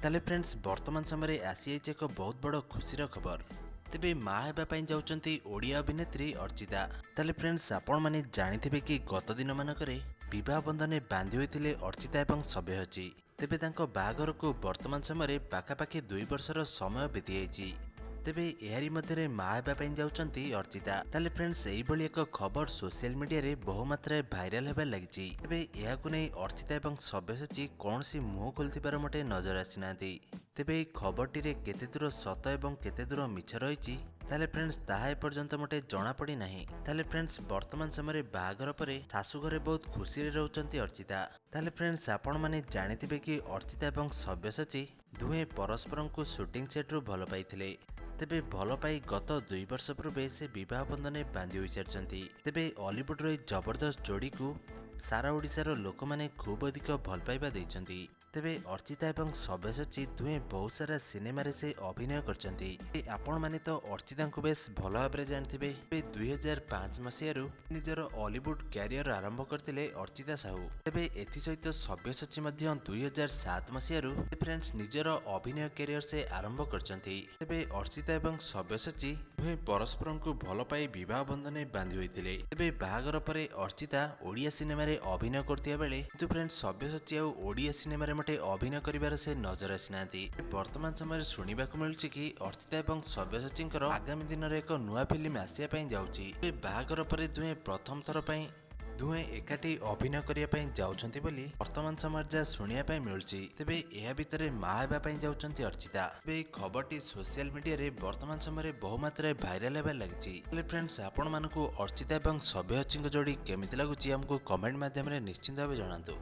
ताले फ्रेंड्स वर्तमान समय आसी एक बहुत बड़ खुशीर खबर। तेबे माँ हेबा पई जाउचंती ओडिया अभिनेत्री अर्चिता। ताले फ्रेंड्स आपण माने जानिथिबे कि गत दिन मानकरे विवाह बंधने बांधि होइतिले अर्चिता एवं सब्यसाची। तेबे तांको बाहाघर को वर्तमान समय पाखापाखि 2 वर्षर समय बीती जाइछि। तेबे एहारी मध्यरे माँ हेबा पई जाउचंती अर्चिता। ताले फ्रेंड्स एही भली एक खबर सोशल मीडिया रे बहु मात्रा भाइराल हेबा लागिछि। तेबे एहाकु नै अर्चिता एवं सब्यसाची कोनसी मुह खोलथिबार मटे नजर आसिनांती। तेबे एही खबरटी रे केते दूर सत एवं केते दूर मिछ रहिछि ताले फ्रेंड्स ताहा एपर्यंत मटे जणा पड़ी नाही। ताले फ्रेंड्स वर्तमान समय बाहाघर परे शाशु घरे बहुत खुशी रे रहउचंती अर्चिता। ताले फ्रेंड्स आपण माने जानिथिबे कि अर्चिता एवं सब्यसाची दुहे परस्परंकु शूटिंग सेट रु भल पाइथिले। तेबे भल पाई गत 2 वर्ष पूर्वे से विवाह बंधने बांधि होई सारचंती। तेबे हॉलीवुड रो जबरदस्त जोड़ी को सारा ओडिशार लोक माने खूब अधिक भल पाइबा दैछंती। तेबे अर्चिता एवं सब्यसाची दुहे बहुत सारा सिनेमा रे से अभिनय करचंती। आपण माने तो अर्चिता को बेस भल भाबरे जानथिबे। 2005 मसियारू निजर हॉलीवुड कैरियर आरंभ करथिले अर्चिता साहू। तेबे एथि सहित सब्यसाची मध्य 2007 मसियारू फ्रेंड्स निजर अभिनय कैरियर से आरंभ करचंती। तेबे अर्चिता एवं सब्यसाची दुहे परस्पर को भल पाई विवाह बंधने बांधि होइतिले। तेबे बाहाघर परे अर्चिता ओडिया सिनेमा रे अभिनय करथिया बेले किंतु फ्रेंड्स सब्यसाची आ ओडिया सिनेमा रे मटे अभिनय करिवार से नजर आसिनांती। वर्तमान समय सुनिबाकु मिलुछि कि अर्चिता एवं सब्यसाचींकर आगामी दिन रे एक नुआ फिल्म आसिया पई जाउछि। बाहाघर परे दुहे प्रथम थर पई दुहे एकाठी अभिनय करिया पई जाउछंती बोली वर्तमान समय जा सुनिया पई मिलुछि। तेबे एहा भितरे माँ हेबा पई जाउछंती अर्चिता। तेबे खबरटी सोशल मीडिया रे वर्तमान समय बहु मात्रा भाइराल हेबा लागिछि। हेले फ्रेंड्स आपण मानकु अर्चिता एवं सब्यसाचींक जोड़ी केमिति लागुछि हमकु कमेंट माध्यम रे निश्चित भाबे जणांतु।